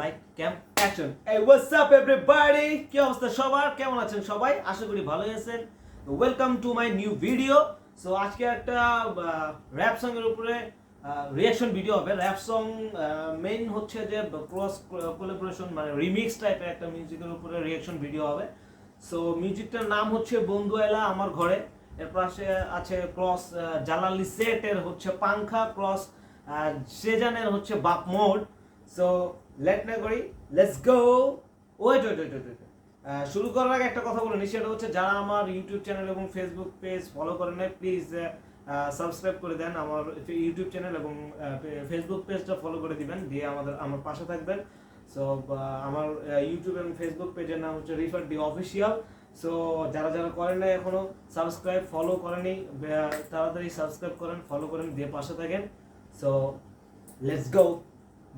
Like camp action. এই what's up everybody, কি অবস্থা সবার, কেমন আছেন সবাই? আশা করি ভালোই আছেন। Welcome to my new video. So আজকে একটা র‍্যাপ সং এর উপরে রিঅ্যাকশন ভিডিও হবে। র‍্যাপ সং মেইন হচ্ছে যে ক্রস কোলাবোরেশন মানে রিমিক্স টাইপের একটা মিউজিকের উপরে রিঅ্যাকশন ভিডিও হবে। সো মিউজিকটার নাম হচ্ছে বন্ধু এলা আমার ঘরে। এর পাশে আছে ক্রস জালালি সেটের হচ্ছে পাংখা, ক্রস সেজানের হচ্ছে বাপ মোড। সো লেট না করি, let's go. Wait wait wait wait শুরু করার আগে একটা কথা বলে নিই, সেটা হচ্ছে যারা আমার ইউটিউব চ্যানেল এবং ফেসবুক পেজ ফলো করেন নাই, প্লিজ সাবস্ক্রাইব করে দেন। আমার ইউটিউব চ্যানেল এবং ফেসবুক পেজটা ফলো করে দিবেন, দিয়ে আমার পাশে থাকবেন। সো আমার ইউটিউব এবং ফেসবুক পেজের নাম হচ্ছে রিফার ডি অফিসিয়াল। সো যারা যারা করেন না এখনো সাবস্ক্রাইব ফলো করেনি, তাড়াতাড়ি সাবস্ক্রাইব করেন, ফলো করেন, দিয়ে পাশে থাকেন। So let's go.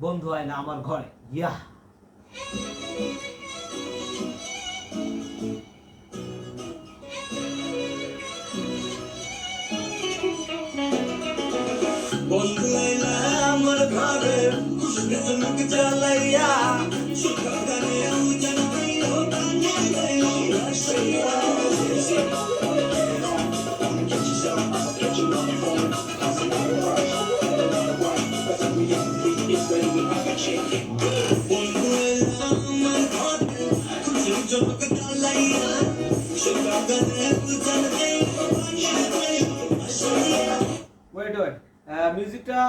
বন্ধু হয় না আমার ঘরে, ইয়া। বন্ধু আইলা আমার ঘরে খুশি মুখ জ্বালাইয়া সুখা গানে উজান হইলো গানে গাইলো রাশিয়া বন্ধু আইলা আমার ঘরে খুশি মুখ জ্বালাইয়া সুখা গানে উজান হইলো গানে গাইলো রাশিয়া। ওয়েট ওয়েট, মিউজিকটা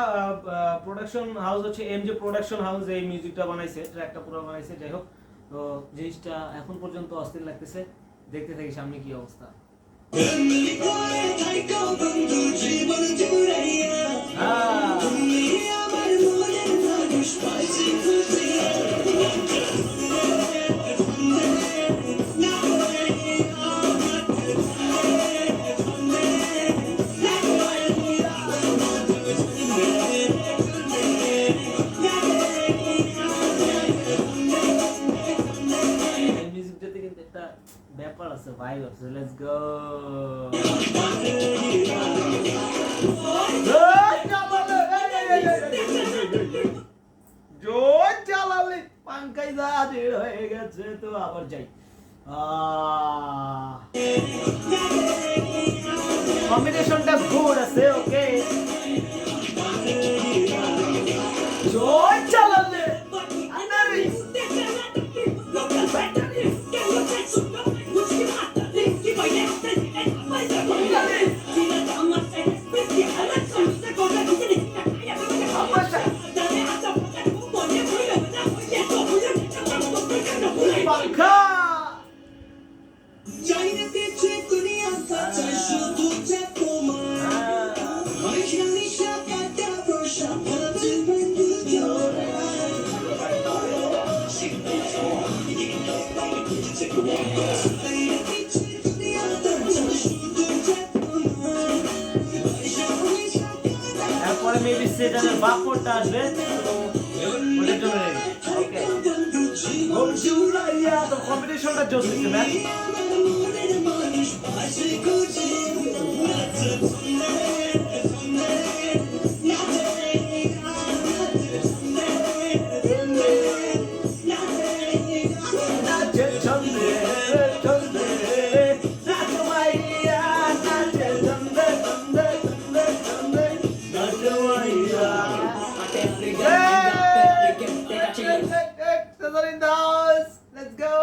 প্রোডাকশন হাউস হচ্ছে এমজে প্রোডাকশন হাউস, এই মিউজিকটা বানাইছে, ট্র্যাকটা পুরো বানাইছে। যাই হোক, তো জিনিসটা এখন পর্যন্ত অস্থির লাগতেছে, দেখতে থাকি সামনে কি অবস্থা। মিউজিকটাতে কিন্তু একটা ব্যাপার আছে, ভাইব আছে। Let's go. জোর চালালে পাঙ্কাই যা ঢের হয়ে গেছে, তো আবার যাই। কম্বিনেশনটা গুড আছে, ওকে। জোর চালালে এরপরে মেবি সেটার বাপটা আসবে, তো ওটার জন্য ওকে। তো কম্পিটিশনটা জোস হচ্ছে ম্যাম। Let's go.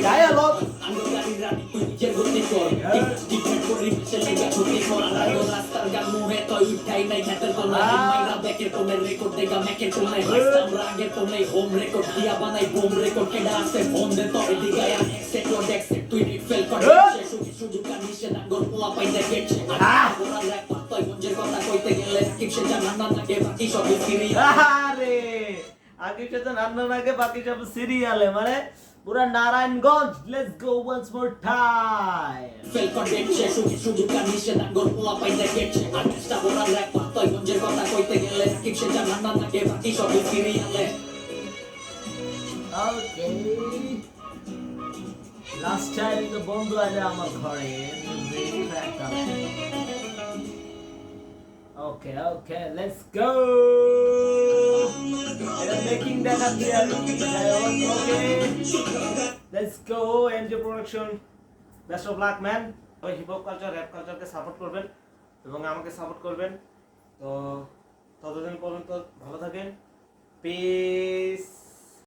Dialogue. আগে সেটা রান্নার আগে বাকি সব সিরিয়ালে, মানে পুরা Narayanganj. Let's go once more time. Record দেখছে শুধু শুধু কান নিষেধাজ্ঞর পোলা পাইতে গেছে আর চেষ্টা করার র্যাপ পাতয় গঞ্জের কথা কইতে গেলে রাকিব সে জানান না থাকে বাকি সবই সিরিয়ালে ওকে লাস্ট টাইম তো বন্ধু আলে আমার ঘরে ওকে ওকে লেটস গো এটা মেকিং দেখাচ্ছি আর okay let's go NJ production best of luck man ওই হিপ হপ কালচার র‍্যাপ কালচারকে সাপোর্ট করবেন এবং আমাকে সাপোর্ট করবেন তো ততদিন পর্যন্ত ভালো থাকেন পিস